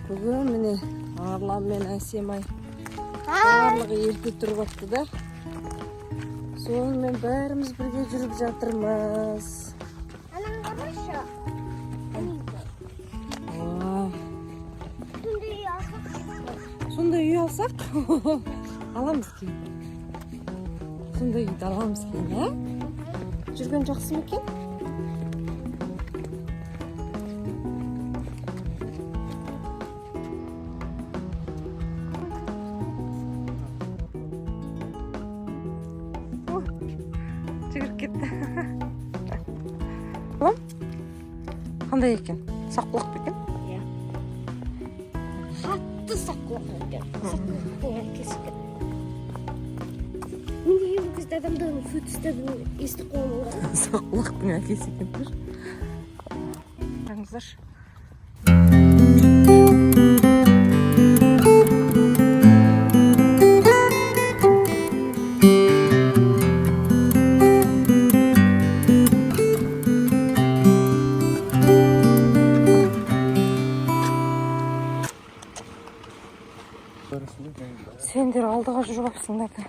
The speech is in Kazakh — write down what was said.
Бүгін міне Арлан мен Әсемай барлығы ерте тұрып атты да. Сонымен бәріміз бірге жүріп жатырмыз. Анан қарашы. Сондай үй алсақ, аламыз кейін. Сондай үйді аламыз кейін, ә? Жүрген жақсы ма екен? Жүгіріп кетті. Қандай екен? Саққұлақ па екен? Иә. Қатты саққұлақ екен. Саққұлақтың әкесі екен. Менде бұл кезде адамдардың фөтістерін естіп қоймаған. Саққұлақтың әкесі екен. Қараңыздаршы. Сендер алдыға жүріп апсыңдар да.